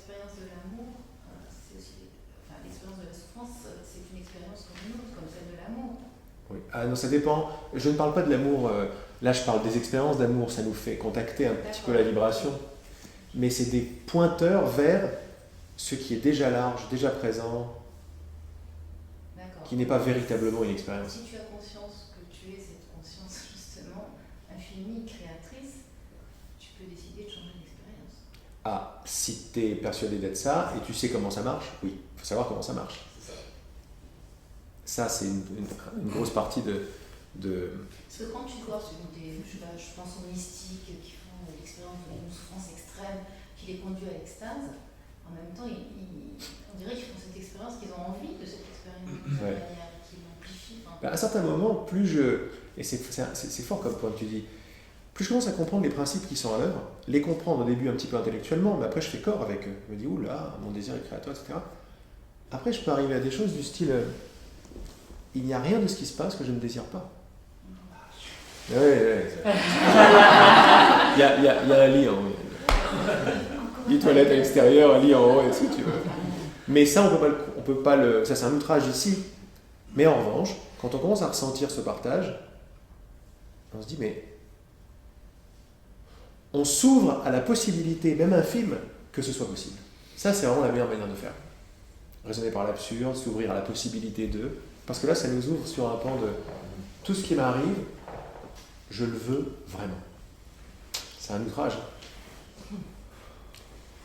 l'expérience de l'amour, c'est aussi, enfin, l'expérience de la souffrance, c'est une expérience comme une autre, comme celle de l'amour. Oui. Ah non, ça dépend. Je ne parle pas de l'amour. Là, je parle des expériences d'amour. Ça nous fait contacter un petit peu la vibration. Mais c'est des pointeurs vers ce qui est déjà large, déjà présent, qui n'est pas véritablement une expérience. Si tu as conscience que tu es cette conscience justement infinie, créatrice, tu peux décider de changer d'expérience. Ah, si tu es persuadé d'être ça et tu sais comment ça marche, oui, il faut savoir comment ça marche. Ça, c'est une grosse partie de... Parce que quand tu vois, je pense aux mystiques qui font l'expérience d'une souffrance extrême qui les conduit à l'extase, en même temps, on dirait qu'ils font cette expérience, qu'ils ont envie de cette expérience de manière qui l'amplifie. À un certain moment, plus je... Et c'est fort comme point que tu dis. Plus je commence à comprendre les principes qui sont à l'œuvre, les comprendre au début un petit peu intellectuellement, mais après je fais corps avec eux. Je me dis, oula, mon désir est créateur, etc. Après, je peux arriver à des choses du style, il n'y a rien de ce qui se passe que je ne désire pas. Oui. Il y a un lit en haut. 10 toilettes à l'extérieur, un lit en haut, et ce que tu veux. Mais ça, on peut pas le... Ça, c'est un outrage ici. Mais en revanche, quand on commence à ressentir ce partage, on se dit, mais on s'ouvre à la possibilité, même infime, que ce soit possible. Ça, c'est vraiment la meilleure manière de faire. Raisonner par l'absurde, s'ouvrir à la possibilité de... Parce que là, ça nous ouvre sur un pan de... Tout ce qui m'arrive, je le veux vraiment. C'est un outrage.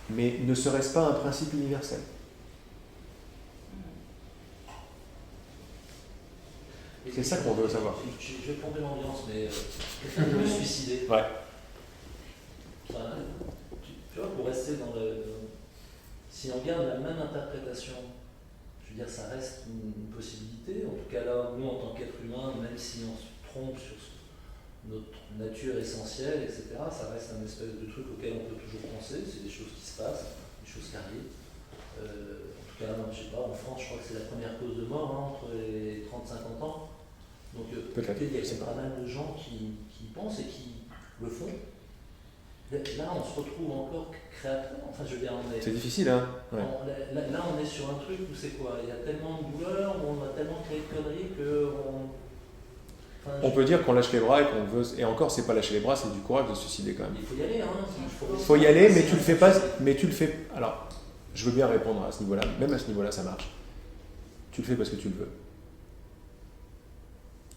Mais ne serait-ce pas un principe universel ? C'est ça qu'on veut savoir. Je vais plomber l'ambiance, mais quelqu'un peut me suicider. Ouais. Enfin, tu vois, pour rester dans le... Si on garde la même interprétation, je veux dire, ça reste une possibilité. En tout cas, là, nous, en tant qu'êtres humains, même si on se trompe sur notre nature essentielle, etc., ça reste un espèce de truc auquel on peut toujours penser. C'est des choses qui se passent, des choses qui arrivent. En tout cas, je sais pas, en France, je crois que c'est la première cause de mort entre les 30-50 ans. Donc, il y a pas mal de gens qui pensent et qui le font. Là, on se retrouve encore créateur. Enfin, je veux dire, c'est difficile, hein ouais. Là, on est sur un truc où c'est quoi ? Il y a tellement de douleur, on a tellement créé de conneries que on peut dire qu'on lâche les bras et qu'on veut... Et encore, c'est pas lâcher les bras, c'est du courage de se suicider quand même. Il faut y aller, hein. Il faut y aller, mais tu le fais pas... Mais tu le fais... Alors, je veux bien répondre à ce niveau-là. Même à ce niveau-là, ça marche. Tu le fais parce que tu le veux.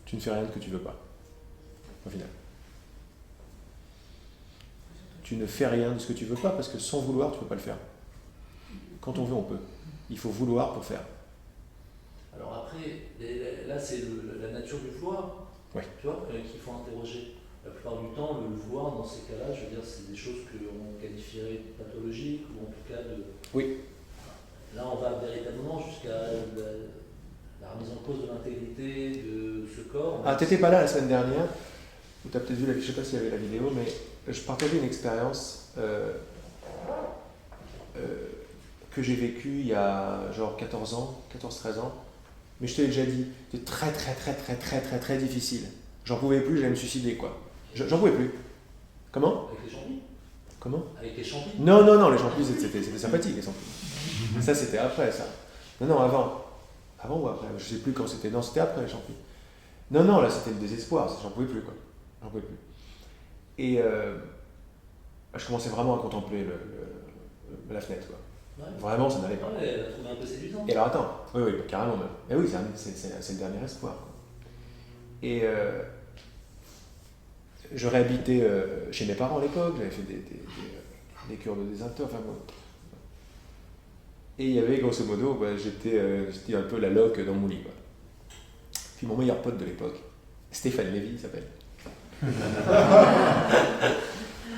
Tu ne fais rien de que tu veux pas. Au final. Tu ne fais rien de ce que tu veux pas, parce que sans vouloir, tu peux pas le faire. Quand on veut, on peut. Il faut vouloir pour faire. Alors après, là, c'est la nature du vouloir. Ouais. Tu vois, qu'il faut interroger. La plupart du temps, le vouloir, dans ces cas-là, je veux dire, c'est des choses qu'on qualifierait de pathologiques, ou en tout cas de... Oui. Là, on va véritablement jusqu'à la remise en cause de l'intégrité de ce corps. Ah, t'étais pas là la semaine dernière, ou t'as peut-être vu je sais pas s'il y avait la vidéo, mais je partageais une expérience que j'ai vécue il y a genre 14 ans, 14-13 ans, mais je te l'ai déjà dit, c'était très difficile. J'en pouvais plus, j'allais me suicider, quoi. J'en pouvais plus. Comment ? Avec les champis ? Comment ? Avec les champis ? Non, les champis, c'était sympathique, les champis. Ça, c'était après, ça. Non, avant. Avant ou après ? Je sais plus quand c'était. Non, c'était après, les champis. Non, là, c'était le désespoir, j'en pouvais plus, quoi. J'en pouvais plus. Et je commençais vraiment à contempler la fenêtre, quoi. Ouais. Vraiment, ça n'allait pas. Ouais, elle a trouvé un peu séduisant. Et alors, attends. Oui, carrément même. Mais oui, c'est le dernier espoir, quoi. Et je réhabitais chez mes parents à l'époque, j'avais fait des cures de désintox, enfin bon. Et il y avait, grosso modo, j'étais un peu la loque dans mon lit, quoi. Puis mon meilleur pote de l'époque, Stéphane Lévy, il s'appelle.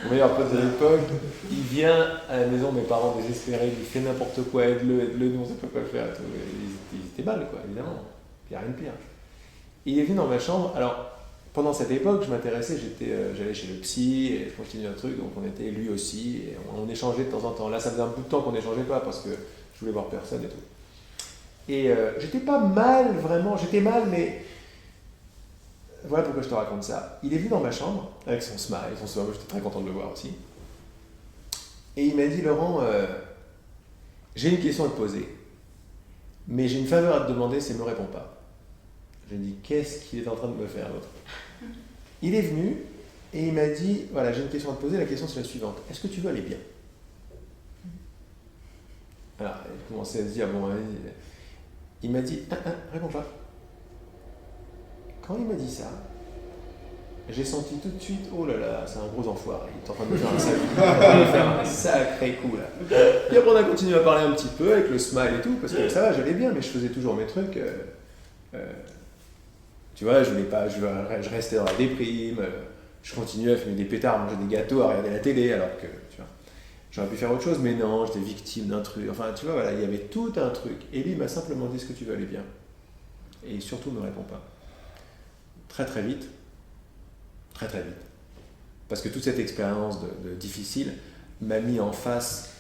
Mon meilleur pote de l'époque, il vient à la maison de mes parents désespérés, il fait n'importe quoi, aide-le, nous on sait pas quoi faire. Ils étaient mal, quoi, évidemment. Il n'y a rien de pire. Il est venu dans ma chambre. Alors, pendant cette époque, je m'intéressais, j'allais chez le psy, et je continuais un truc, donc on était lui aussi, et on échangeait de temps en temps. Là, ça faisait un bout de temps qu'on n'échangeait pas, parce que je voulais voir personne et tout. Et j'étais pas mal, vraiment, j'étais mal, mais voilà pourquoi je te raconte ça. Il est venu dans ma chambre, avec son smile, son sourire, j'étais très content de le voir aussi. Et il m'a dit, Laurent, j'ai une question à te poser, mais j'ai une faveur à te demander, c'est ne me réponds pas. Je lui ai dit, qu'est-ce qu'il est en train de me faire l'autre? Il est venu et il m'a dit, voilà, j'ai une question à te poser, la question c'est la suivante, est-ce que tu veux aller bien? Alors, il commençait à se dire, bon, il m'a dit, réponds pas. Quand il m'a dit ça, j'ai senti tout de suite, oh là là, c'est un gros enfoiré, il est en train de me faire un sacré coup là. Et après on a continué à parler un petit peu avec le smile et tout, parce que ça va, j'allais bien, mais je faisais toujours mes trucs. Tu vois, je restais dans la déprime, je continuais à fumer des pétards, à manger des gâteaux, à regarder la télé, alors que, tu vois, j'aurais pu faire autre chose, mais non, j'étais victime d'un truc. Enfin, tu vois, voilà, il y avait tout un truc. Et lui m'a simplement dit, est-ce que tu veux aller bien? Et surtout, ne me réponds pas. Très très vite. Très très vite. Parce que toute cette expérience de difficile m'a mis en face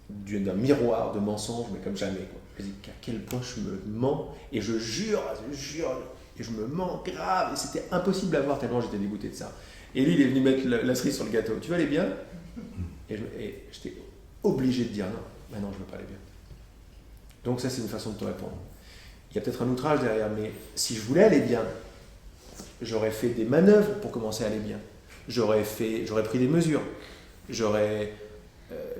d'un miroir de mensonges, mais comme jamais. Quoi. Je me dis qu'à quel point je me mens, et je jure, et je me mens grave, et c'était impossible à voir tellement j'étais dégoûté de ça. Et lui, il est venu mettre la cerise sur le gâteau. Tu vas aller bien? Et j'étais obligé de dire non, non, je veux pas aller bien. Donc ça, c'est une façon de te répondre. Il y a peut-être un outrage derrière, mais si je voulais aller bien, j'aurais fait des manœuvres pour commencer à aller bien. J'aurais pris des mesures. J'aurais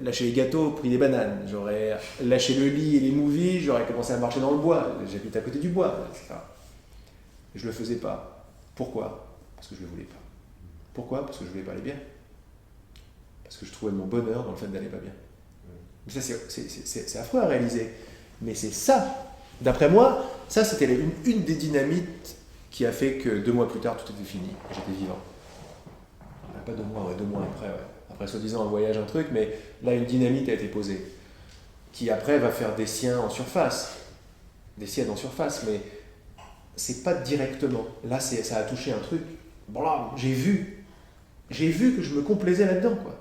lâché les gâteaux, pris des bananes. J'aurais lâché le lit et les movies. J'aurais commencé à marcher dans le bois. J'habite à côté du bois, etc. Je ne le faisais pas. Pourquoi? Parce que je ne le voulais pas. Pourquoi? Parce que je ne voulais pas aller bien. Parce que je trouvais mon bonheur dans le fait d'aller pas bien. Mais ça, c'est affreux à réaliser. Mais c'est ça. D'après moi, ça, c'était une des dynamites qui a fait que 2 mois plus tard, tout était fini et j'étais vivant. Pas 2 mois, 2 mois après, ouais. Après, soi-disant, un voyage, un truc, mais là, une dynamite a été posée, qui après va faire des siennes en surface, mais c'est pas directement. Là, ça a touché un truc. Blam, j'ai vu que je me complaisais là-dedans, quoi.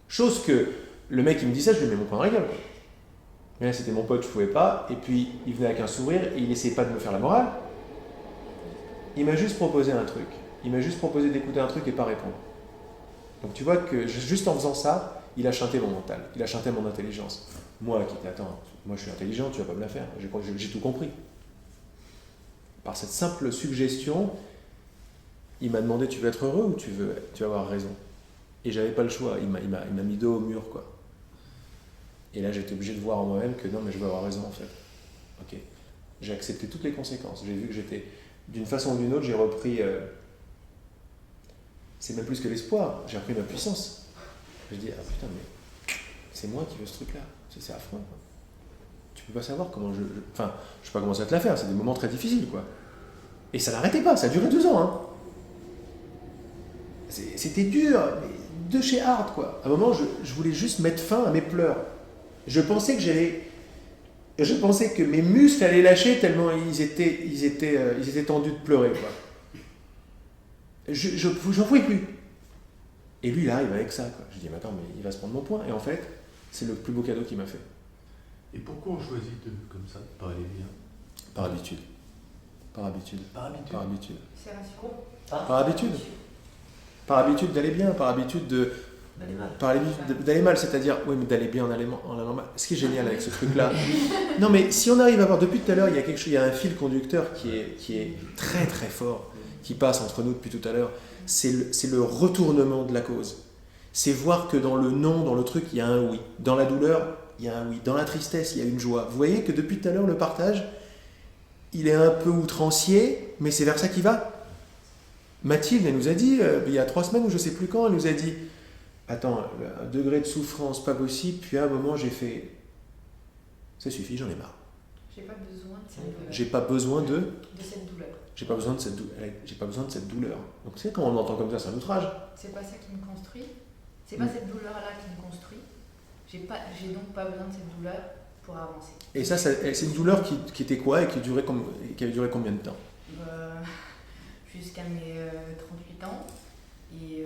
Chose que le mec qui me dit ça, je lui mets mon poing dans la gueule, quoi. Mais là, c'était mon pote, je pouvais pas, et puis il venait avec un sourire et il essayait pas de me faire la morale. Il m'a juste proposé un truc. Il m'a juste proposé d'écouter un truc et pas répondre. Donc tu vois que juste en faisant ça, il a chanté mon mental, il a chanté mon intelligence. Moi qui attends, moi je suis intelligent, tu vas pas me la faire, j'ai tout compris. Par cette simple suggestion, il m'a demandé, tu veux être heureux ou tu vas avoir raison? Et j'avais pas le choix, il m'a mis dos au mur, quoi. Et là j'étais obligé de voir en moi-même que non mais je veux avoir raison en fait. Ok. J'ai accepté toutes les conséquences, j'ai vu que j'étais... D'une façon ou d'une autre, j'ai repris... c'est même plus que l'espoir, j'ai repris ma puissance. Je dis, ah putain, mais c'est moi qui veux ce truc-là. C'est affreux, quoi. Tu peux pas savoir comment Enfin, je sais pas comment ça te la faire, c'est des moments très difficiles, quoi. Et ça n'arrêtait pas, ça a duré 2 ans, hein. C'était dur, mais de chez hard, quoi. À un moment, je voulais juste mettre fin à mes pleurs. Je pensais que mes muscles allaient lâcher tellement ils étaient tendus de pleurer, quoi. J'en pouvais plus. Et lui, il arrive avec ça, quoi. Je dis, mais attends, mais il va se prendre mon point. Et en fait, c'est le plus beau cadeau qu'il m'a fait. Et pourquoi on choisit comme ça, de pas aller bien? Par habitude. C'est rassurant. Par habitude d'aller bien, par habitude d'aller mal, c'est-à-dire, oui, mais d'aller bien en allant mal. Ce qui est génial avec ce truc-là. Non, mais si on arrive à voir, depuis tout à l'heure, il y a un fil conducteur qui est très très fort, qui passe entre nous depuis tout à l'heure. C'est le retournement de la cause. C'est voir que dans le non, dans le truc, il y a un oui. Dans la douleur, il y a un oui. Dans la tristesse, il y a une joie. Vous voyez que depuis tout à l'heure, le partage, il est un peu outrancier, mais c'est vers ça qu'il va. Mathilde, elle nous a dit, il y a 3 semaines ou je ne sais plus quand, elle nous a dit, attends, un degré de souffrance pas possible, puis à un moment j'ai fait, ça suffit, j'en ai marre. J'ai pas besoin de cette douleur. J'ai pas besoin de cette douleur. J'ai pas besoin de cette douleur. Donc tu sais, quand on entend comme ça, c'est un outrage. C'est pas ça qui me construit. C'est pas cette douleur-là qui me construit. J'ai donc pas besoin de cette douleur pour avancer. Et ça c'est une douleur qui était quoi et qui avait duré combien de temps? Jusqu'à mes 38 ans. Et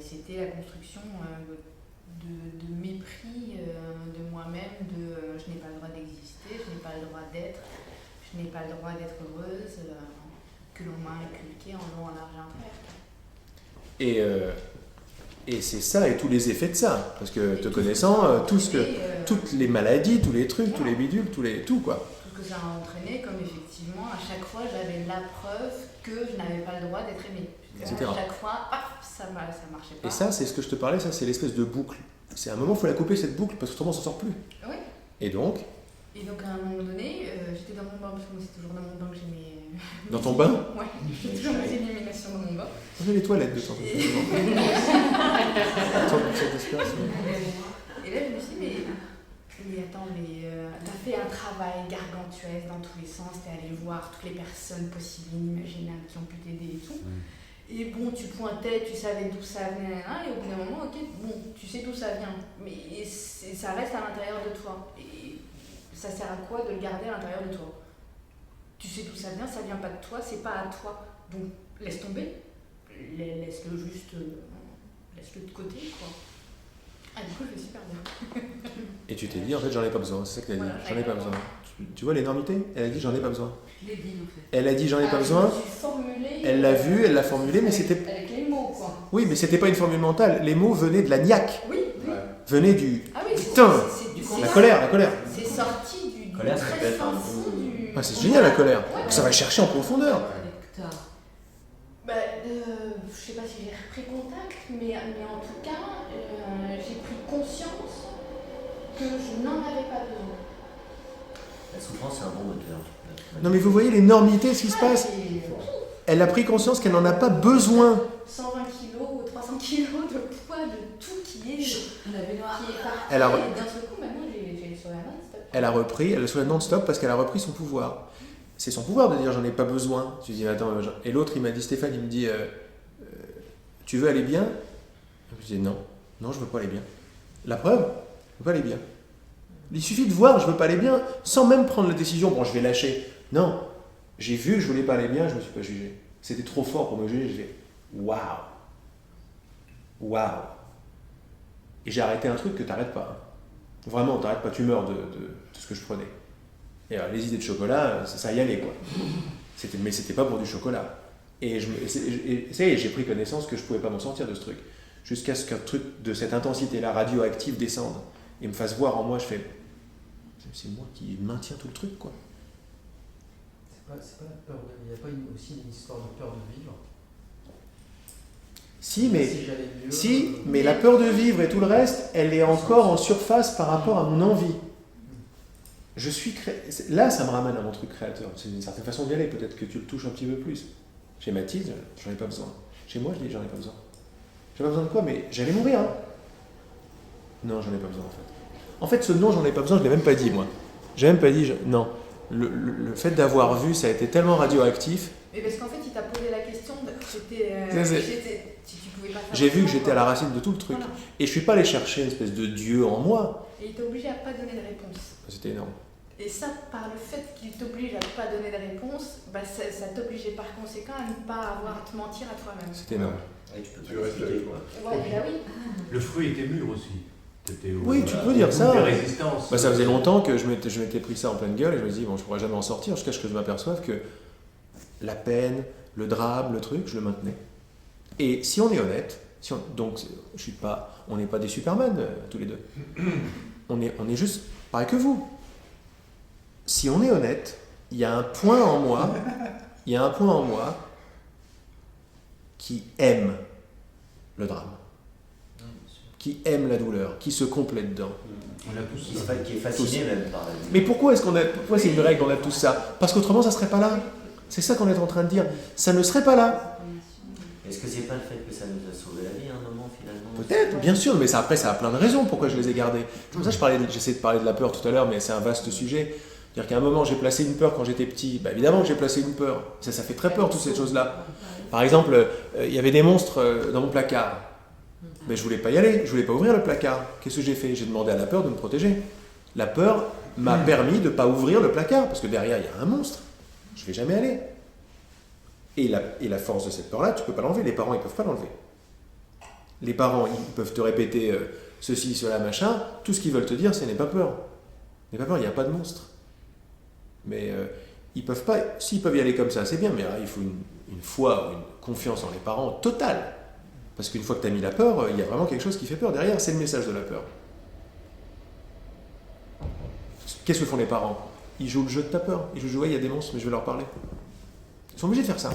c'était la construction de mépris de moi-même, je n'ai pas le droit d'exister, je n'ai pas le droit d'être, je n'ai pas le droit d'être heureuse, que l'on m'a inculqué en long, en large, en travers. Et c'est ça et tous les effets de ça. Parce que te connaissant, toutes les maladies, tous les trucs, tous les bidules, tout quoi. Tout ce que ça a entraîné, comme effectivement, à chaque fois, j'avais la preuve que je n'avais pas le droit d'être aimée. Etc. À chaque fois, ça marchait pas. Et ça, c'est ce que je te parlais, ça, c'est l'espèce de boucle. C'est à un moment, il faut la couper cette boucle, parce que autrement, on s'en sort plus. Oui. Et donc, à un moment donné, j'étais dans mon bain, parce que moi, c'est toujours dans mon bain que j'ai mes... dans ton bain, Ouais, j'ai toujours mes éliminations dans mon bain. on fait les toilettes de temps en temps. Cette espèce, Et là, je me suis dit, mais attends, t'as fait un travail gargantuesque dans tous les sens, t'es allé voir toutes les personnes possibles, inimaginables qui ont pu t'aider et tout. Et bon, tu pointais, tu savais d'où ça venait, hein, et au bout d'un moment, ok, bon, tu sais d'où ça vient, mais ça reste à l'intérieur de toi. Et ça sert à quoi de le garder à l'intérieur de toi? Tu sais d'où ça vient pas de toi, c'est pas à toi. Donc laisse tomber, laisse-le juste, laisse-le de côté, quoi. Ah, du coup, je vais super bien. Et tu t'es dit, en fait, j'en ai pas besoin, c'est ça que t'as dit, Voilà, j'en ai pas besoin. Tu vois l'énormité? Elle a dit, j'en ai pas besoin. Je l'ai dit en fait. Elle a dit, j'en ai pas besoin. Elle l'a vu, elle l'a formulé, mais c'était. Avec les mots, quoi. Oui, mais c'était pas une formule mentale. Les mots venaient de la niaque, Oui, oui. venaient du. Ah oui, Putain, la colère. C'est sorti du Colère, ça peut très être fin un- fond du... Ah, c'est génial la colère. Ouais. Ça va chercher en profondeur. Lecteur. Je sais pas si j'ai repris contact, mais en tout cas, j'ai pris conscience que je n'en avais pas besoin. La souffrance, c'est un bon moteur. Non, mais vous voyez l'énormité, ce qui se passe. Et, Elle a pris conscience qu'elle n'en a pas besoin. 120 kilos ou 300 kilos de poids, de tout qui est La baignoire. parti. Elle a- Et d'un seul coup, maintenant, j'ai sur la main, stop. Elle a repris, elle a fait non-stop parce qu'elle a repris son pouvoir. C'est son pouvoir de dire j'en ai pas besoin. Tu dis attends, et l'autre il m'a dit, Stéphane, il me dit tu veux aller bien? Je dis non, je veux pas aller bien. La preuve, je veux pas aller bien. Il suffit de voir je veux pas aller bien sans même prendre la décision, bon je vais lâcher. Non, j'ai vu que je voulais pas aller bien, je me suis pas jugé. C'était trop fort pour me juger, j'ai fait waouh. Et j'ai arrêté un truc que t'arrêtes pas. Vraiment, t'arrêtes pas, tu meurs de ce que je prenais. Et alors, les idées de chocolat, ça y allait quoi. Mais c'était pas pour du chocolat. Et ça y est, j'ai pris connaissance que je pouvais pas m'en sortir de ce truc. Jusqu'à ce qu'un truc de cette intensité-là, radioactive, descende et me fasse voir en moi, je fais c'est moi qui maintiens tout le truc quoi. C'est pas la peur de... Il n'y a pas aussi une histoire de peur de vivre? Si, mais, Si j'allais mieux, mais la peur de vivre et tout le reste, elle est encore en surface par rapport à mon envie. Là, ça me ramène à mon truc créateur. C'est une certaine façon d'y aller. Peut-être que tu le touches un petit peu plus. Chez Mathilde, j'en ai pas besoin. Chez moi, je dis j'en ai pas besoin. J'ai pas besoin de quoi? Mais j'allais mourir. Hein. Non, j'en ai pas besoin en fait. En fait, ce non, j'en ai pas besoin, je l'ai même pas dit moi. J'ai même pas dit non. Le fait d'avoir vu, ça a été tellement radioactif. Mais parce qu'en fait, il t'a posé la question, si tu pouvais pas faire. J'ai vu que autrement, j'étais à la quoi. racine de tout le truc. Voilà. Et je suis pas allé chercher une espèce de Dieu en moi. Et il t'a obligé à pas donner de réponse. C'était énorme. Et ça, par le fait qu'il t'oblige à pas donner de réponse, ça t'obligeait par conséquent à ne pas avoir à te mentir à toi-même. C'était énorme. Ouais, tu peux Tu pas restes l'expliquer, avec quoi. Ouais, bah oui. Le fruit était mûr aussi. Oui, tu peux dire ça. Des résistances. Bah, ça faisait longtemps que je m'étais pris ça en pleine gueule et je me dis bon, je pourrais jamais en sortir jusqu'à ce que je m'aperçoive que la peine, le drame, le truc, je le maintenais. Et si on est honnête, donc on n'est pas des Superman tous les deux. On est juste pareil que vous. Si on est honnête, il y a un point en moi qui aime le drame, qui aime la douleur, qui se complaît dedans. On a tous Qui est fasciné même par la vie. Mais pourquoi c'est une règle, on a tous ça? Parce qu'autrement ça serait pas là. C'est ça qu'on est en train de dire. Ça ne serait pas là. Est-ce que c'est pas le fait que ça nous a sauvé la vie à un moment finalement? Peut-être, bien sûr, mais ça a plein de raisons pourquoi je les ai gardés. C'est pour ça que j'essaie de parler de la peur tout à l'heure, mais c'est un vaste sujet. C'est-à-dire qu'à un moment, j'ai placé une peur quand j'étais petit. Bah, évidemment que j'ai placé une peur. Ça fait très peur, toutes ces choses-là. Par exemple, il y avait des monstres dans mon placard. Mais je voulais pas y aller, je voulais pas ouvrir le placard. Qu'est-ce que j'ai fait? J'ai demandé à la peur de me protéger. La peur m'a permis de ne pas ouvrir le placard, parce que derrière, il y a un monstre. Je vais jamais aller. Et la force de cette peur-là, tu peux pas l'enlever. Les parents, ils peuvent pas l'enlever. Les parents, ils peuvent te répéter ceci, cela, machin. Tout ce qu'ils veulent te dire, c'est n'aie pas peur. N'aie pas peur, il n'y a pas de monstre. Mais ils peuvent pas. S'ils peuvent y aller comme ça, c'est bien, mais là, il faut une foi, une confiance en les parents totale. Parce qu'une fois que tu as mis la peur, il y a vraiment quelque chose qui fait peur derrière, c'est le message de la peur. Qu'est-ce que font les parents? Ils jouent le jeu de ta peur. Ils jouent, ouais, il y a des monstres, mais je vais leur parler. Ils sont obligés de faire ça.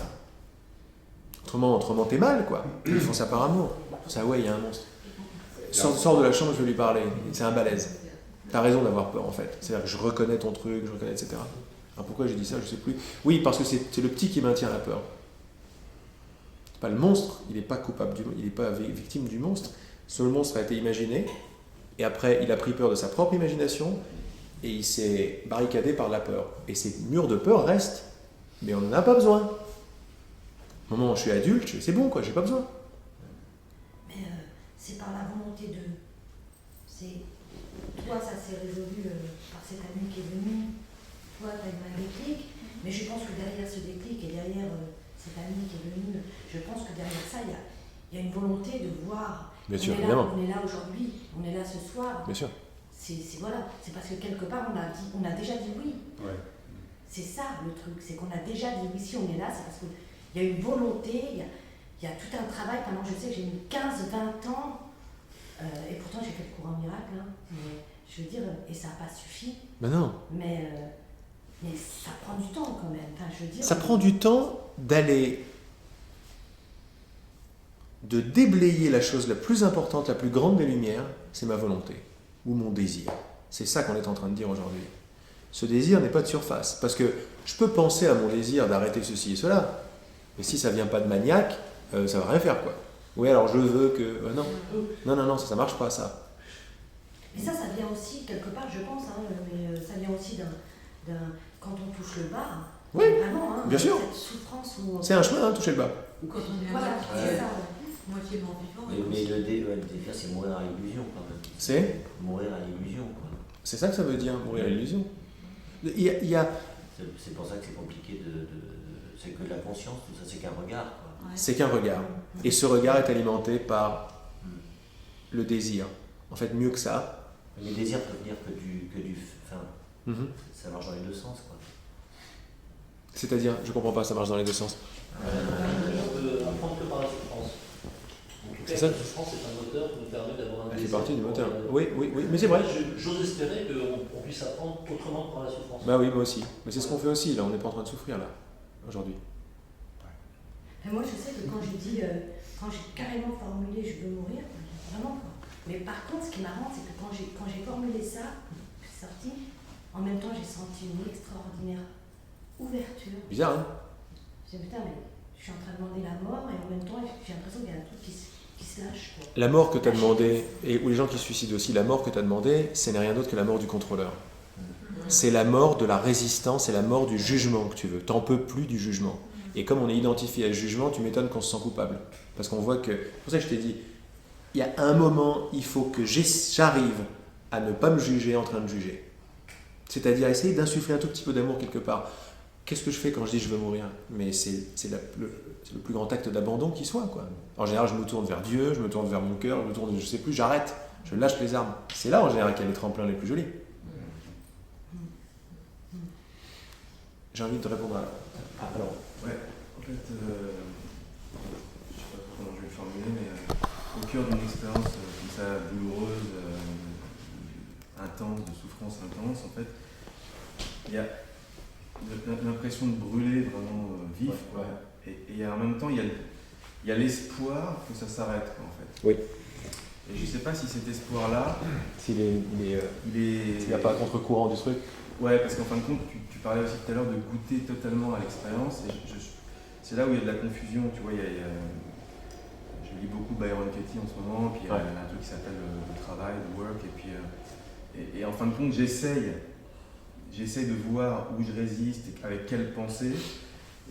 Autrement t'es mal, quoi. Ils font ça par amour. Ça, ouais, il y a un monstre. Sors de la chambre, je vais lui parler. C'est un balèze. T'as raison d'avoir peur, en fait. C'est-à-dire que je reconnais ton truc, je reconnais, etc. Alors pourquoi j'ai dit ça, je sais plus. Oui, parce que c'est le petit qui maintient la peur. C'est pas le monstre, il n'est pas coupable il n'est pas victime du monstre. Le monstre a été imaginé, et après, il a pris peur de sa propre imagination, et il s'est barricadé par la peur. Et ces murs de peur restent, mais on n'en a pas besoin. Au moment où je suis adulte, c'est bon, quoi, j'ai pas besoin. Mais c'est par la volonté de... Toi, ça s'est résolu par cet ami qui est venu. Toi, tu as eu un déclic. Mais je pense que derrière ce déclic et derrière cet ami qui est venu, je pense que derrière ça, il y a une volonté de voir. Bien sûr, évidemment. On est là aujourd'hui, on est là ce soir. Bien sûr. Voilà, c'est parce que quelque part, on a déjà dit oui. Ouais. C'est ça le truc, c'est qu'on a déjà dit oui. Si on est là, c'est parce qu'il y a une volonté, il y a tout un travail. Pendant, je sais que j'ai mis 15-20 ans, et pourtant j'ai fait le cours en miracle, hein, mais je veux dire, et ça n'a pas suffi. Ben non. Mais ça prend du temps quand même. Enfin, je veux dire, Ça prend du temps de déblayer la chose la plus importante, la plus grande des lumières, c'est ma volonté, ou mon désir. C'est ça qu'on est en train de dire aujourd'hui. Ce désir n'est pas de surface, parce que je peux penser à mon désir d'arrêter ceci et cela, mais si ça vient pas de maniaque, ça va rien faire, quoi. Oui, alors je veux que... Non, ça marche pas, ça. mais ça vient aussi, quelque part, je pense, hein, mais ça vient aussi d'un quand on touche le bas, Oui, vraiment, hein, bien sûr. cette souffrance où... C'est un chemin, toucher le bas. Ou quand on est Voilà, moitié, c'est ça. moitié mort vivant. Mais le désir, c'est mourir à l'illusion quand même. C'est Mourir à l'illusion, quoi. C'est ça que ça veut dire, mourir à l'illusion. Il y a... C'est pour ça que c'est compliqué c'est que la conscience, tout ça, c'est qu'un regard, quoi. Ouais. C'est qu'un regard. Et ce regard est alimenté par le désir. En fait, mieux que ça. Les désirs peuvent venir que du enfin, ça marche dans les deux sens, quoi. C'est-à-dire, je comprends pas, ça marche dans les deux sens. On peut apprendre que par la souffrance. En tout cas, C'est ça. la souffrance est un moteur qui nous permet d'avoir un Elle fait désir. partie du moteur. Pour, Oui, mais c'est vrai. J'ose espérer qu'on puisse apprendre autrement que par la souffrance. Bah oui, moi aussi. Mais c'est ce qu'on fait aussi, là. On n'est pas en train de souffrir, là, aujourd'hui. Mais moi, je sais que quand j'ai carrément formulé « je veux mourir », vraiment quoi. Mais par contre, ce qui est marrant, c'est que quand j'ai formulé ça, je suis sortie, en même temps, j'ai senti une extraordinaire ouverture. Bizarre, hein? Je me suis dit, putain, mais je suis en train de demander la mort, et en même temps, j'ai l'impression qu'il y a un truc qui se lâche, quoi. La mort que tu as demandé, ou les gens qui se suicident aussi, la mort que tu as demandé, ce n'est rien d'autre que la mort du contrôleur. C'est la mort de la résistance, c'est la mort du jugement que tu veux. T'en peux plus du jugement. Et comme on est identifié à ce jugement, tu m'étonnes qu'on se sent coupable. Parce qu'on voit que... C'est pour ça que je t'ai dit, il y a un moment, il faut que j'arrive à ne pas me juger en train de juger. C'est-à-dire essayer d'insuffler un tout petit peu d'amour quelque part. Qu'est-ce que je fais quand je dis je veux mourir? Mais c'est le plus grand acte d'abandon qui soit, quoi. En général, je me tourne vers Dieu, je me tourne vers mon cœur, je me tourne, je sais plus, j'arrête, je lâche les armes. C'est là en général qu'il y a les tremplins les plus jolis. J'ai envie de répondre à... alors... Ouais, en fait, je sais pas trop comment je vais le formuler, mais au cœur d'une expérience comme ça, douloureuse, intense, de souffrance intense, en fait, il y a l'impression de brûler vraiment vif, quoi. Et en même temps, il y a l'espoir que ça s'arrête, quoi, en fait. Oui. Et je sais pas si cet espoir-là, S'il n'y a pas un contre-courant du truc. Ouais, parce qu'en fin de compte, tu parlais aussi tout à l'heure de goûter totalement à l'expérience, et c'est là où il y a de la confusion, tu vois, je lis beaucoup Byron Katie en ce moment, puis il y a un truc qui s'appelle le travail, le work, et puis et en fin de compte, j'essaye de voir où je résiste, et avec quelle pensée,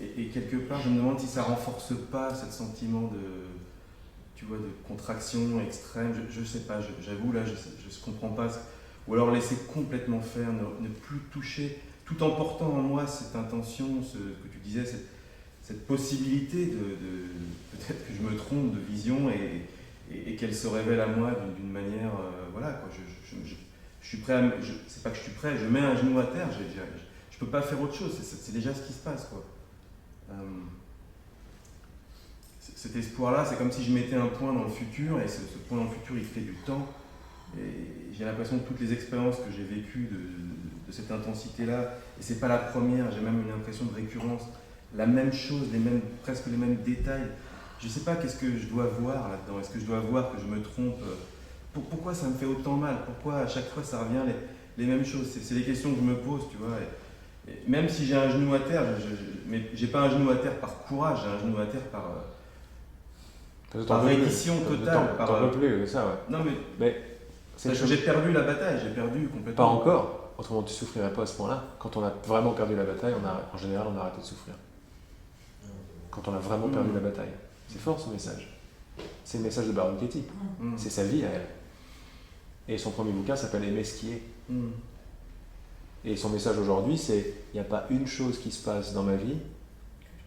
et quelque part, je me demande si ça renforce pas ce sentiment de contraction extrême, je sais pas, j'avoue, là, je comprends pas. Ou alors laisser complètement faire, ne plus toucher, tout en portant en moi cette intention, ce que tu disais, cette possibilité peut-être que je me trompe de vision et qu'elle se révèle à moi d'une manière, voilà, quoi. Je suis prêt, c'est pas que je suis prêt, je mets un genou à terre, je peux pas faire autre chose, c'est déjà ce qui se passe, quoi. cet espoir-là, c'est comme si je mettais un point dans le futur, et ce point dans le futur, il crée du temps. Et j'ai l'impression que toutes les expériences que j'ai vécues de cette intensité-là, et c'est pas la première, j'ai même une impression de récurrence, la même chose, presque les mêmes détails. Je sais pas qu'est-ce que je dois voir là-dedans. Est-ce que je dois voir que je me trompe? Pourquoi ça me fait autant mal? Pourquoi à chaque fois ça revient les mêmes choses? C'est des questions que je me pose, tu vois. Et même si j'ai un genou à terre, mais j'ai pas un genou à terre par courage, j'ai un genou à terre par reddition totale. T'en peux plus, ça, ouais. Non, Mais c'est parce que j'ai perdu la bataille, j'ai perdu complètement. pas encore. Autrement, tu souffrirais pas à ce point-là. Quand on a vraiment perdu la bataille, en général, on a arrêté de souffrir. Quand on a vraiment perdu la bataille. C'est fort ce message. C'est le message de Baron Katie. C'est sa vie à elle. Et son premier bouquin s'appelle Aimer ce qui est. Et son message aujourd'hui, c'est il n'y a pas une chose qui se passe dans ma vie,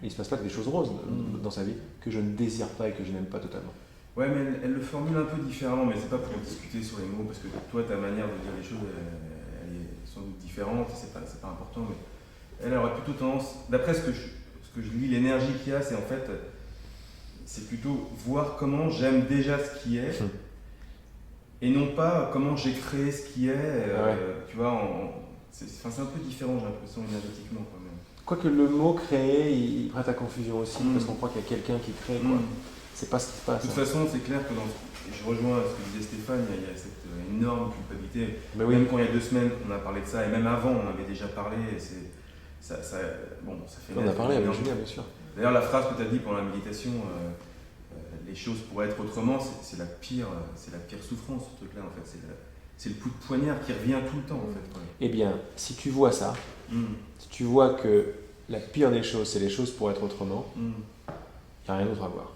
il ne se passe pas que des choses roses dans sa vie, que je ne désire pas et que je n'aime pas totalement. Ouais, mais elle le formule un peu différemment, mais c'est pas pour discuter sur les mots, parce que toi, ta manière de dire les choses, elle est sans doute différente, c'est pas important, mais elle aurait plutôt tendance, d'après ce que je lis, l'énergie qu'il y a, c'est en fait, c'est plutôt voir comment j'aime déjà ce qui est, et non pas comment j'ai créé ce qui est, tu vois, c'est un peu différent, j'ai l'impression, énergétiquement quand même. Quoique le mot créer, il prête à confusion aussi, parce qu'on croit qu'il y a quelqu'un qui crée, quoi. C'est pas ce qui se passe. De toute façon, c'est clair que je rejoins ce que disait Stéphane, il y a cette énorme culpabilité. Mais oui. Même quand il y a 2 semaines qu'on a parlé de ça, et même avant, on avait déjà parlé, et ça fait... On a parlé avec Julien, bien sûr. D'ailleurs, la phrase que tu as dit pendant la méditation, les choses pourraient être autrement, c'est la pire souffrance, ce truc-là, en fait. C'est le coup de poignard qui revient tout le temps, en fait. Eh bien, si tu vois ça, si tu vois que la pire des choses, c'est les choses pour être autrement, il n'y a rien d'autre à voir.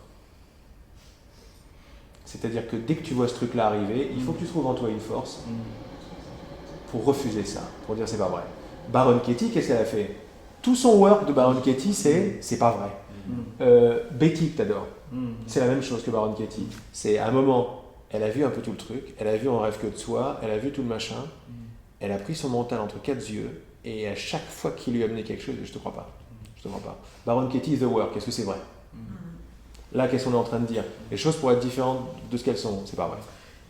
C'est-à-dire que dès que tu vois ce truc-là arriver, il faut que tu trouves en toi une force pour refuser ça, pour dire c'est pas vrai. Baron Katie, qu'est-ce qu'elle a fait? Tout son work de Baron Katie, c'est pas vrai. Betty, que t'adores, c'est la même chose que Baron Katie. C'est à un moment, elle a vu un peu tout le truc, elle a vu En rêve que de soi, elle a vu tout le machin, elle a pris son mental entre 4 yeux, et à chaque fois qu'il lui a amené quelque chose, je te crois pas. Baron Katie, The Work, est-ce que c'est vrai? Là, qu'est-ce qu'on est en train de dire? Les choses pourraient être différentes de ce qu'elles sont, c'est pas vrai.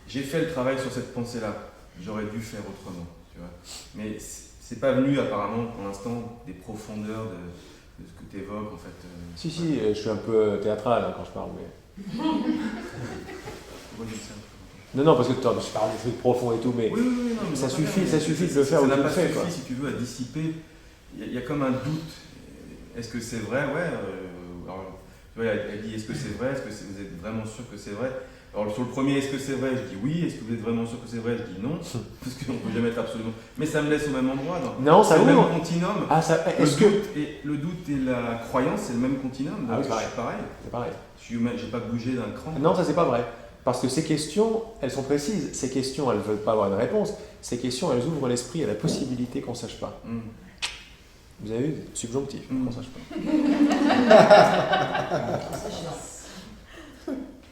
J'ai fait le travail sur cette pensée-là. J'aurais dû faire autrement, tu vois. Mais c'est pas venu apparemment pour l'instant des profondeurs de ce que tu évoques en fait. Si, je suis un peu théâtral quand je parle, mais. Pourquoi je dis ça? Non, parce que je parle des trucs profonds et tout, mais oui, non, mais ça suffit de le faire ou de le faire. Ça n'a pas suffi, si tu veux, à dissiper. Il y a comme un doute. Est-ce que c'est vrai? Ouais. Alors, tu vois, elle dit est-ce que c'est vrai? Est-ce que vous êtes vraiment sûr que c'est vrai? Alors sur le premier, est-ce que c'est vrai? Je dis oui. Est-ce que vous êtes vraiment sûr que c'est vrai? Je dis non. Parce qu'on ne peut jamais être absolument. Mais ça me laisse au même endroit. Non, ça c'est le ouvre. même continuum. Ah, ça. Le doute et la croyance, c'est le même continuum. Donc oui, pareil. c'est pareil. C'est pareil. Je n'ai pas bougé d'un cran. Non, ça c'est pas vrai. Parce que ces questions, elles sont précises. Ces questions, elles ne veulent pas avoir une réponse. Ces questions, elles ouvrent l'esprit à la possibilité qu'on ne sache pas. Vous avez vu? Subjonctif, qu'on ne sache pas.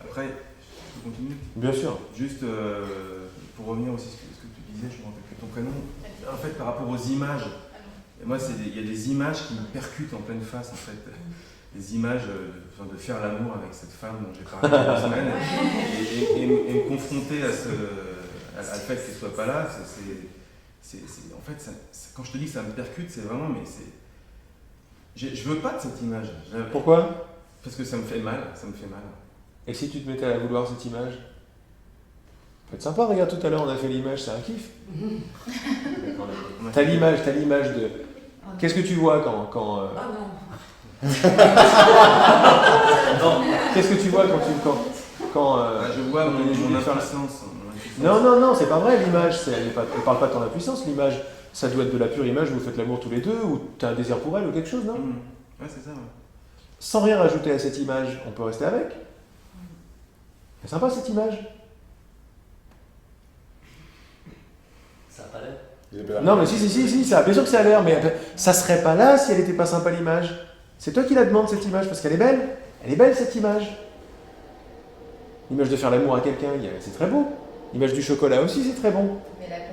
Après, je peux continuer? Bien sûr. Juste pour revenir aussi à ce que tu disais, je ne me rappelle plus ton prénom. En fait, par rapport aux images, et moi, il y a des images qui me percutent en pleine face, en fait. Des images de faire l'amour avec cette femme dont j'ai parlé il y a 2 semaines et me confronter à le fait qu'elle ne soit pas là, en fait, quand je te dis que ça me percute, c'est vraiment, mais je veux pas de cette image. Pourquoi? Parce que ça me fait mal, Et si tu te mettais à la vouloir cette image? Ça peut être sympa, regarde tout à l'heure on a fait l'image, c'est un kiff. T'as l'image de... Qu'est-ce que tu vois quand Ah non. Qu'est-ce que tu vois quand je vois mon impuissance. Non, c'est pas vrai l'image, elle parle pas de ton impuissance, l'image, ça doit être de la pure image, vous faites l'amour tous les deux, ou t'as un désir pour elle ou quelque chose, non? Ouais, c'est ça, ouais. Sans rien rajouter à cette image, on peut rester avec. C'est sympa cette image. Ça a pas l'air. Non mais si, ça, bien sûr que ça a l'air, mais ça serait pas là si elle était pas sympa l'image. C'est toi qui la demandes cette image, parce qu'elle est belle. Elle est belle cette image. L'image de faire l'amour à quelqu'un, c'est très beau. L'image du chocolat aussi, c'est très bon.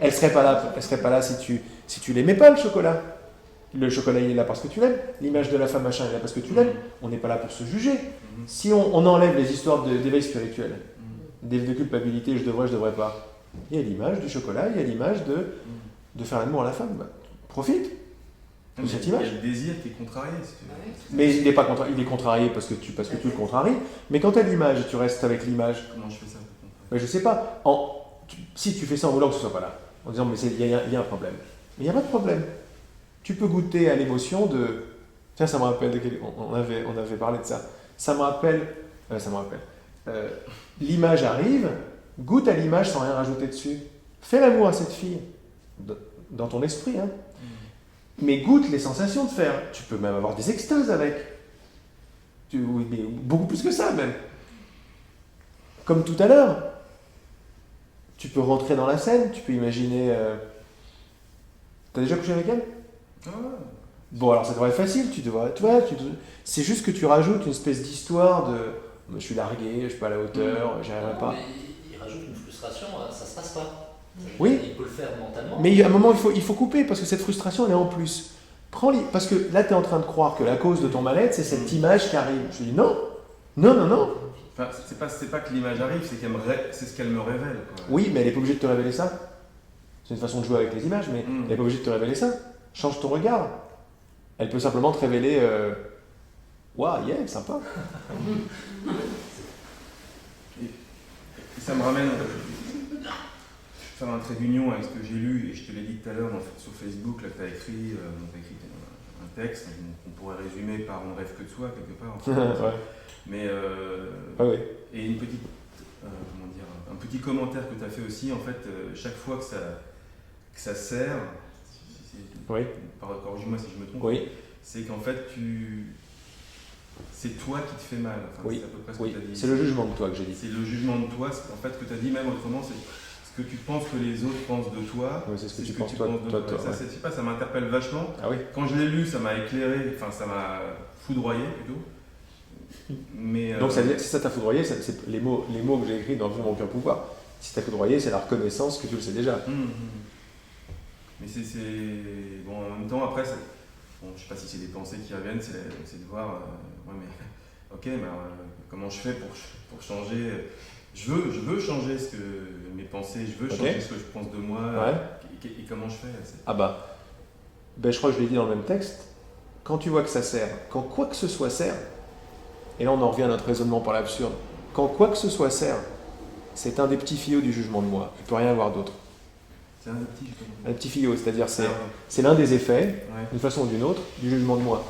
Elle serait pas là si tu l'aimais pas le chocolat. Le chocolat, il est là parce que tu l'aimes. L'image de la femme machin, elle est là parce que tu l'aimes. On n'est pas là pour se juger. Si on enlève les histoires d'éveil spirituel, de culpabilité, je devrais pas, il y a l'image du chocolat, il y a l'image de faire l'amour à la femme. Bah, profite de cette image. Il y a le désir qui est contrarié, si tu veux. Mais il est contrarié parce que tu le contraries. Mais quand tu as l'image, tu restes avec l'image. Comment je fais ça? Mais je sais pas. Si tu fais ça en voulant que ce soit pas là, en disant mais il y a un problème. Mais il n'y a pas de problème. Tu peux goûter à l'émotion de. Tiens, ça me rappelle on avait parlé de ça. Ça me rappelle. L'image arrive, goûte à l'image sans rien rajouter dessus. Fais l'amour à cette fille, dans ton esprit, hein. Mais goûte les sensations de faire. Tu peux même avoir des extases avec. Oui, mais beaucoup plus que ça même. Comme tout à l'heure. Tu peux rentrer dans la scène, tu peux imaginer. T'as déjà couché avec elle? Bon, alors ça devrait être facile, c'est juste que tu rajoutes une espèce d'histoire de je suis largué, je suis pas à la hauteur, j'y arriverai pas. Mais il rajoute une frustration, ça se passe pas. Oui. Il peut le faire mentalement. Mais à un moment, il faut couper parce que cette frustration, elle est en plus. Parce que là, tu es en train de croire que la cause de ton mal-être, c'est cette image qui arrive. Je dis non. Enfin, c'est pas que l'image arrive, c'est ce qu'elle me révèle. Quoi. Oui, mais elle n'est pas obligée de te révéler ça. C'est une façon de jouer avec les images, mais elle n'est pas obligée de te révéler ça. Change ton regard. Elle peut simplement te révéler waouh, yeah, sympa. Et ça me ramène faire un trait d'union avec ce que j'ai lu, et je te l'ai dit tout à l'heure sur Facebook, là, tu as écrit un texte qu'on pourrait résumer par on rêve que de soi, quelque part. En fait. Ouais. Mais, oui. Et une petite, un petit commentaire que tu as fait aussi, en fait, chaque fois que ça sert, oui. Corrige-moi si je me trompe, oui. c'est qu'en fait, c'est toi qui te fais mal. Enfin, oui. C'est à peu près ce que tu as dit. C'est le jugement de toi que j'ai dit. C'est le jugement de toi, en fait, ce que tu as dit même autrement, c'est ce que tu penses que les autres pensent de toi. Oui, c'est ce que tu penses de toi. Ça, je sais pas, ça m'interpelle vachement. Ah oui. Quand je l'ai lu, ça m'a éclairé, enfin, ça m'a foudroyé plutôt. Mais, donc ça veut dire que si ça t'a foudroyé, c'est les mots que j'ai écrits dans Vivre aucun pouvoir. Si t'as foudroyé, c'est la reconnaissance que tu le sais déjà. Mais bon, en même temps, après, bon, je sais pas si c'est des pensées qui reviennent, c'est de voir, ouais, mais ok, mais comment je fais pour changer je veux changer mes pensées, je veux changer ce que je pense de moi, et comment je fais je crois que je l'ai dit dans le même texte. Quand tu vois que ça sert, quand quoi que ce soit sert, et là on en revient à notre raisonnement par l'absurde, quand quoi que ce soit sert, c'est un des petits fiots du jugement de moi, il ne peut rien avoir d'autre. C'est un petit fiot, c'est-à-dire c'est l'un des effets, d'une façon ou d'une autre, du jugement de moi.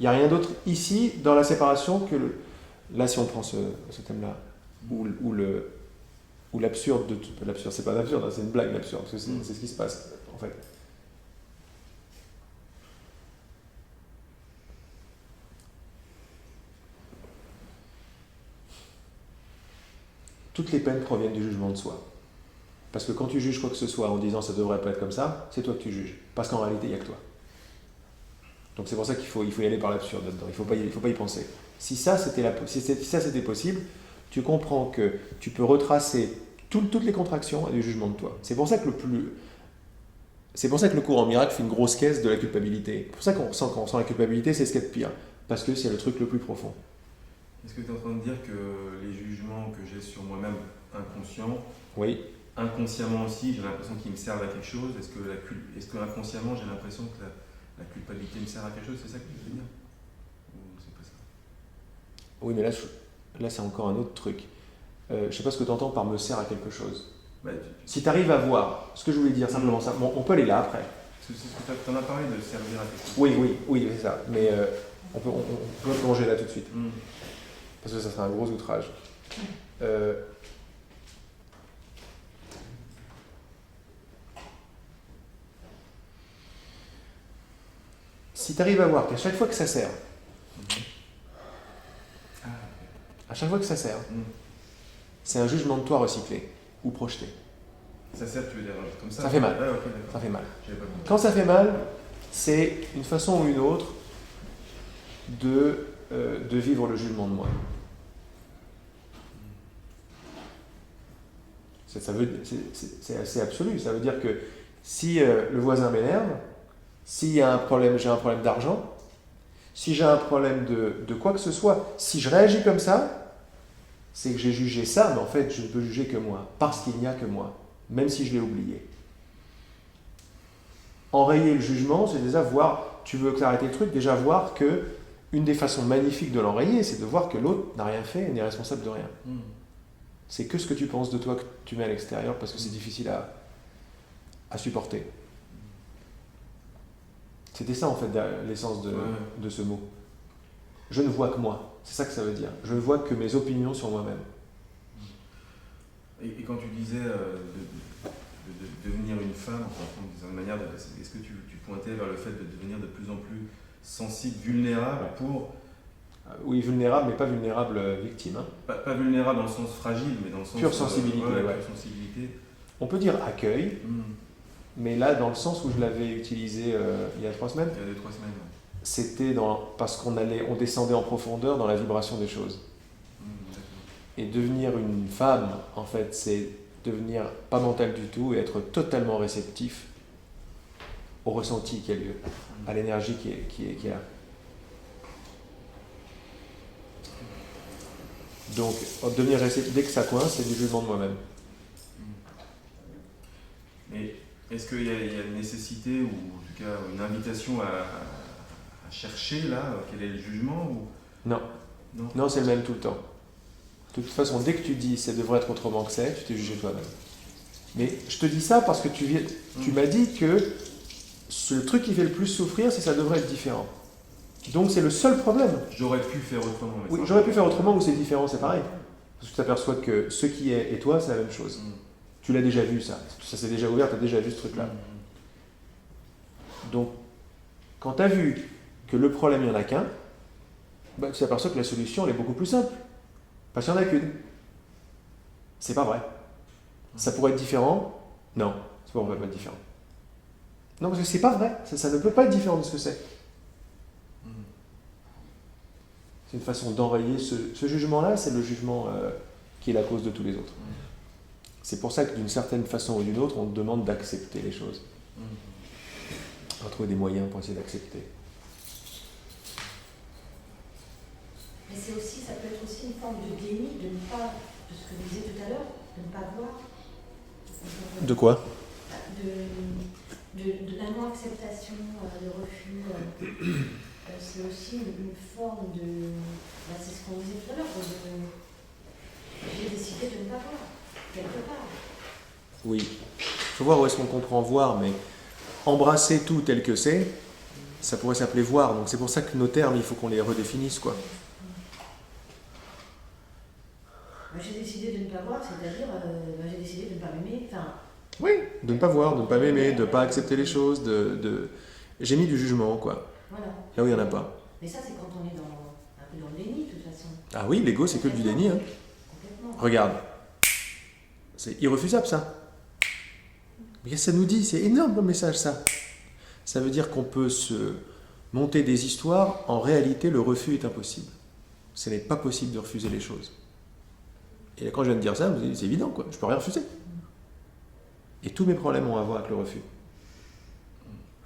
Il n'y a rien d'autre ici dans la séparation que là si on prend ce thème-là, où l'absurde l'absurde, c'est pas l'absurde, hein, c'est une blague l'absurde, parce que c'est ce qui se passe en fait. Toutes les peines proviennent du jugement de soi. Parce que quand tu juges quoi que ce soit en disant ça devrait pas être comme ça, c'est toi que tu juges. Parce qu'en réalité, il n'y a que toi. Donc c'est pour ça qu'il faut y aller par l'absurde là-dedans. Il faut pas y penser. Si ça c'était possible, tu comprends que tu peux retracer toutes les contractions du jugement de toi. C'est pour ça que le cours en miracle fait une grosse caisse de la culpabilité. C'est pour ça qu'on sent la culpabilité, c'est ce qu'il y a de pire. Parce que c'est le truc le plus profond. Est-ce que tu es en train de dire que les jugements que j'ai sur moi-même inconscients, oui. Inconsciemment aussi, j'ai l'impression qu'ils me servent à quelque chose? Est-ce que inconsciemment, j'ai l'impression que la culpabilité me sert à quelque chose? C'est ça que tu veux dire? Ou c'est pas ça? Oui, mais là c'est encore un autre truc. Je sais pas ce que tu entends par me sert à quelque chose. Si tu arrives à voir, ce que je voulais dire simplement ça, bon, on peut aller là après. C'est ce que tu en as parlé de servir à quelque chose. Oui, c'est ça. Mais on peut plonger là tout de suite. Parce que ça serait un gros outrage. Si tu arrives à voir qu'à chaque fois que ça sert, c'est un jugement de toi recyclé ou projeté. Ça sert, tu veux dire comme ça? Ça fait mal. Ah, okay, ça fait mal. Quand ça fait mal, c'est une façon ou une autre de vivre le jugement de moi. C'est assez absolu. Ça veut dire que si le voisin m'énerve, S'il y a un problème, j'ai un problème d'argent, si j'ai un problème de quoi que ce soit, si je réagis comme ça, c'est que j'ai jugé ça, mais en fait, je ne peux juger que moi, parce qu'il n'y a que moi, même si je l'ai oublié. Enrayer le jugement, c'est déjà voir, tu veux arrêter le truc, déjà voir que une des façons magnifiques de l'enrayer, c'est de voir que l'autre n'a rien fait et n'est responsable de rien. C'est que ce que tu penses de toi que tu mets à l'extérieur parce que c'est difficile à supporter. C'était ça en fait l'essence de ce mot. Je ne vois que moi, c'est ça que ça veut dire. Je ne vois que mes opinions sur moi-même. Et quand tu disais de devenir une femme, d'une certaine manière, est-ce que tu pointais vers le fait de devenir de plus en plus sensible, vulnérable pour... Oui, vulnérable, mais pas vulnérable victime. Hein. Pas vulnérable dans le sens fragile, mais dans le sens... Pure sensibilité, ouais. Pure sensibilité. On peut dire accueil, mais là, dans le sens où je l'avais utilisé il y a 3 semaines, il y a 2-3 semaines, ouais. C'était parce qu'on descendait en profondeur dans la vibration des choses. Et devenir une femme, en fait, c'est devenir pas mental du tout et être totalement réceptif au ressenti qui a lieu, à l'énergie qui est là. Donc, devenir réceptif, dès que ça coince, c'est du jugement de moi-même. Mais est-ce qu'il y a une nécessité, ou en tout cas une invitation à chercher là, quel est le jugement ou... Non, c'est le même tout le temps. De toute façon, dès que tu dis ça devrait être autrement que c'est, tu t'es jugé toi-même. Mais je te dis ça parce que tu m'as dit que le truc qui fait le plus souffrir, c'est que ça devrait être différent. Donc c'est le seul problème. J'aurais pu faire autrement. Oui, j'aurais pu faire autrement ou c'est différent, c'est pareil. Parce que tu t'aperçois que ce qui est et toi, c'est la même chose. Tu l'as déjà vu, ça. Ça s'est déjà ouvert, tu as déjà vu ce truc-là. Donc, quand tu as vu que le problème, il n'y en a qu'un, bah, tu t'aperçois que la solution, elle est beaucoup plus simple. Parce qu'il n'y en a qu'une. C'est pas vrai. Ça pourrait être différent? Non, ça pourrait pas être différent. Non, parce que c'est pas vrai. Ça ne peut pas être différent de ce que c'est. C'est une façon d'enrayer ce jugement-là, c'est le jugement qui est la cause de tous les autres. C'est pour ça que d'une certaine façon ou d'une autre, on te demande d'accepter les choses. On va trouver des moyens pour essayer d'accepter. Mais ça peut être aussi une forme de déni, de ne pas, de ce que vous disiez tout à l'heure, de ne pas voir. De quoi? De la non-acceptation, le refus. C'est aussi une forme de... c'est ce qu'on disait tout à l'heure. J'ai décidé de ne pas voir, quelque part. Oui. Il faut voir où est-ce qu'on comprend voir, mais embrasser tout tel que c'est, ça pourrait s'appeler voir. Donc c'est pour ça que nos termes, il faut qu'on les redéfinisse, quoi. J'ai décidé de ne pas voir, c'est-à-dire j'ai décidé de ne pas m'aimer. Oui, de ne pas voir, de ne pas m'aimer, de ne pas accepter les choses, J'ai mis du jugement, quoi. Voilà. Là où il n'y en a pas. Mais ça, c'est quand on est un peu dans le déni, de toute façon. Ah oui, l'ego, c'est que du déni. Hein. Regarde. C'est irrefusable, ça. Mais qu'est-ce que ça nous dit? C'est énorme comme message, ça. Ça veut dire qu'on peut se monter des histoires. En réalité, le refus est impossible. Ce n'est pas possible de refuser les choses. Et quand je viens de dire ça, vous dites, c'est évident, quoi. Je peux rien refuser. Et tous mes problèmes ont à voir avec le refus.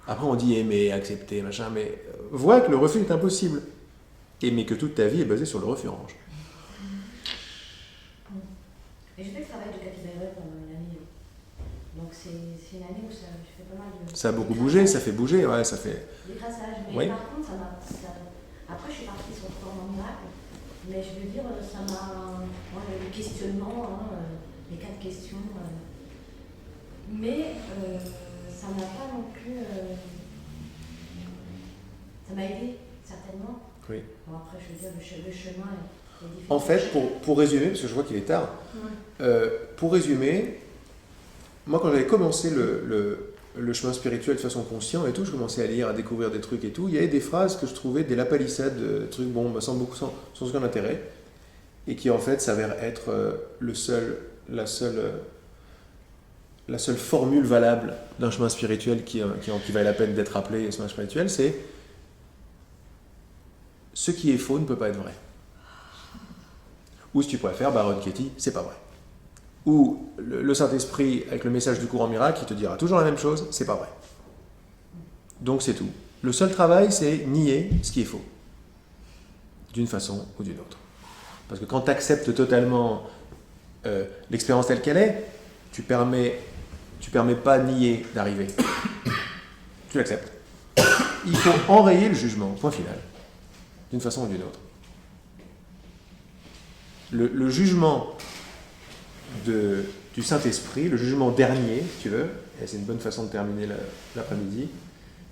Après, on dit aimer, accepter, machin, mais vois que le refus est impossible. Mais que toute ta vie est basée sur le refus, en revanche. Et j'ai fait le travail de Cathy Bayer pendant une année. Donc c'est une année où je fais pas mal de... Ça a beaucoup bougé, ça fait bouger, ouais, ça fait... Des crassages, mais oui. Par contre, après, je suis partie sur le format miracle, mais je veux dire, ça m'a... le questionnement, les 4 questions... Mais ça m'a pas non plus... ça m'a aidé, certainement. Oui. Bon, après, je veux dire, le chemin est difficile. En fait, pour résumer, parce que je vois qu'il est tard, pour résumer, moi quand j'avais commencé le chemin spirituel de façon consciente et tout, je commençais à lire, à découvrir des trucs et tout, il y avait des phrases que je trouvais des lapalissades, des trucs sans aucun intérêt, et qui en fait s'avèrent être la seule formule valable d'un chemin spirituel qui valait la peine d'être appelé chemin spirituel, c'est ce qui est faux ne peut pas être vrai. Ou si tu préfères, Byron Katie, c'est pas vrai. Ou le Saint-Esprit, avec le message du courant miracle, qui te dira toujours la même chose, c'est pas vrai. Donc c'est tout. Le seul travail, c'est nier ce qui est faux, d'une façon ou d'une autre. Parce que quand tu acceptes totalement l'expérience telle qu'elle est, tu permets pas nier d'arriver. Tu l'acceptes. Il faut enrayer le jugement, point final, d'une façon ou d'une autre. Le jugement du Saint-Esprit, le jugement dernier, si tu veux, et c'est une bonne façon de terminer l'après-midi,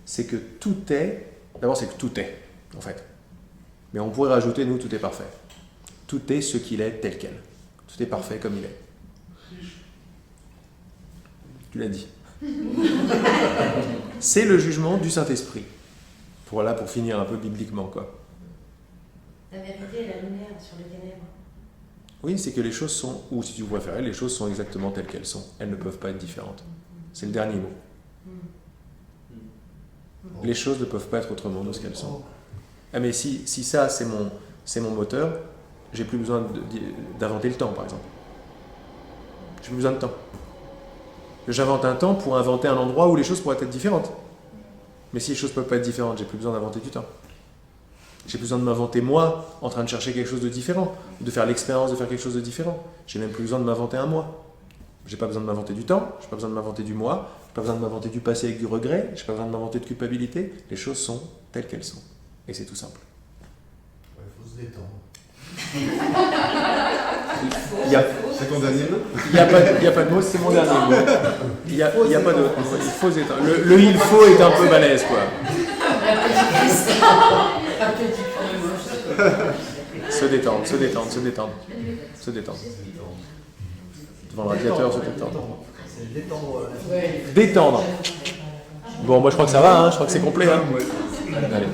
c'est que tout est, d'abord c'est que tout est, en fait. Mais on pourrait rajouter, nous, tout est parfait. Tout est ce qu'il est tel quel. Tout est parfait comme il est. Tu l'as dit. C'est le jugement du Saint-Esprit. Voilà, pour finir un peu bibliquement, quoi. La vérité est la lumière sur les ténèbres. Oui, c'est que les choses sont, ou si tu préfères, les choses sont exactement telles qu'elles sont. Elles ne peuvent pas être différentes. C'est le dernier mot. Les choses ne peuvent pas être autrement de ce qu'elles sont. Ah mais si ça c'est mon moteur, j'ai plus besoin d'inventer le temps, par exemple. J'ai plus besoin de temps. J'invente un temps pour inventer un endroit où les choses pourraient être différentes. Mais si les choses ne peuvent pas être différentes, j'ai plus besoin d'inventer du temps. J'ai besoin de m'inventer moi en train de chercher quelque chose de différent, de faire l'expérience de faire quelque chose de différent. J'ai même plus besoin de m'inventer un moi. J'ai pas besoin de m'inventer du temps, j'ai pas besoin de m'inventer du moi, j'ai pas besoin de m'inventer du passé avec du regret, j'ai pas besoin de m'inventer de culpabilité. Les choses sont telles qu'elles sont. Et c'est tout simple. Il faut se détendre. C'est ton dernier mot? Il n'y a pas de mot, c'est mon dernier mot. Il n'y a pas d'autre mot. Il faut se détendre. Le il faut est un peu balèze, quoi. Se détendre. Devant le radiateur, se détendre. C'est détendre. Détendre. Bon, moi je crois que ça va, hein. Je crois que c'est complet. Hein. Allez.